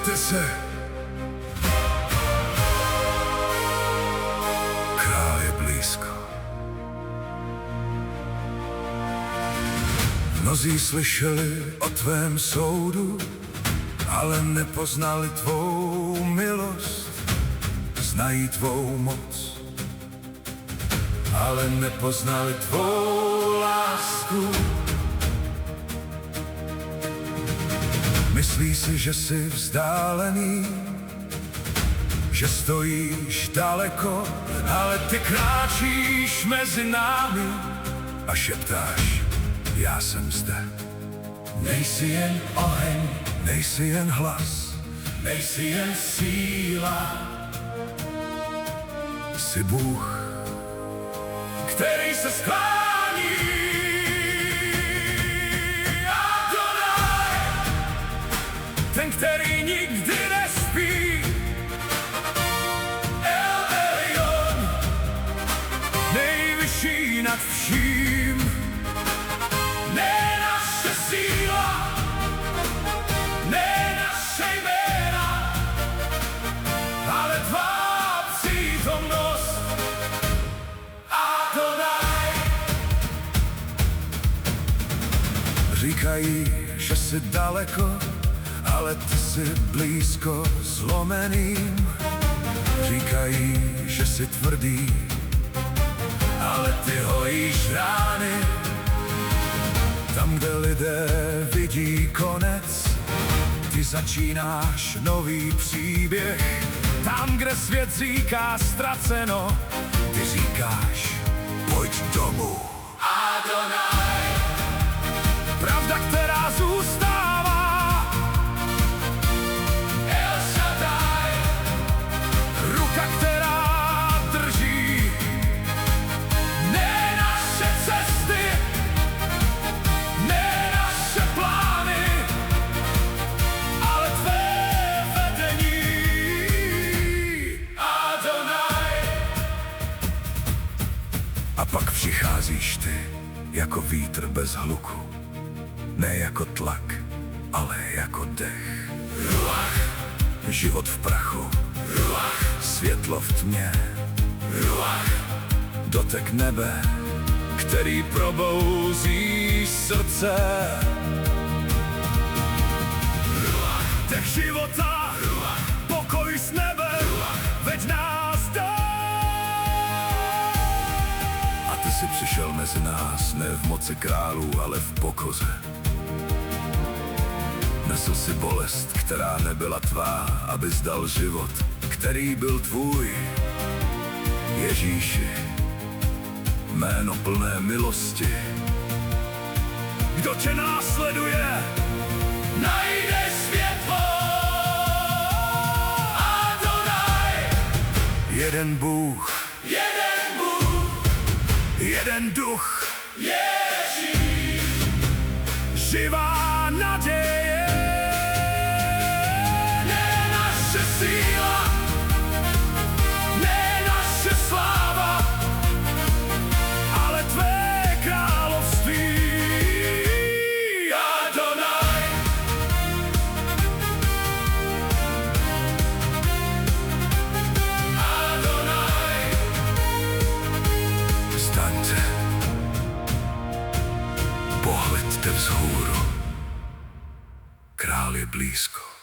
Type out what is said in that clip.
nebojte se, král je blízko. Mnozí slyšeli o tvém soudu, ale nepoznali tvou milost. Znají tvou moc, ale nepoznali tvou lásku. Myslí si, že jsi vzdálený, že stojíš daleko, ale ty kráčíš mezi námi a šeptáš: já jsem zde. Nejsi jen oheň, nejsi jen hlas, nejsi jen síla. Jsi Bůh, který se sklání. Adonai, ten, který nikdy nespí. El Elyon, nejvyšší nad vším. Ne naše síla, ne naše jména, ale tvá přítomnost. Adonai. Říkají, že jsi daleko, ale ty jsi blízko zlomeným. Říkají, že jsi tvrdý, ale ty hojíš rány. Tam, kde lidé vidí konec, ty začínáš nový příběh. Tam, kde svět říká ztraceno, ty říkáš: pojď domů. Adonai, pravda, která zůstává. El Shaddai, ruka, která drží. Ne naše cesty, ne naše plány, ale tvé vedení. Adonai. A pak přicházíš ty jako vítr bez hluku, ne jako tlak, ale jako dech. Ruach, život v prachu. Ruach, světlo v tmě. Ruach, dotek nebe, který probouzí srdce. Ruach, dech života. Ruach, pokoj z nebe. Ruach, veď nás dál. A ty jsi přišel mezi nás ne v moci králů, ale v pokoře. Nesl si bolest, která nebyla tvá, abys dal život, který byl tvůj. Ježíši, jméno plné milosti. Kdo tě následuje, najde světlo. Adonai, jeden Bůh, jeden duch, Ježíš, živá naděje. Ne naše síla, ne naše sláva, ale tvé království. Adonai. Adonai. Vstaňte, pohleďte vzhůru, král je blízko.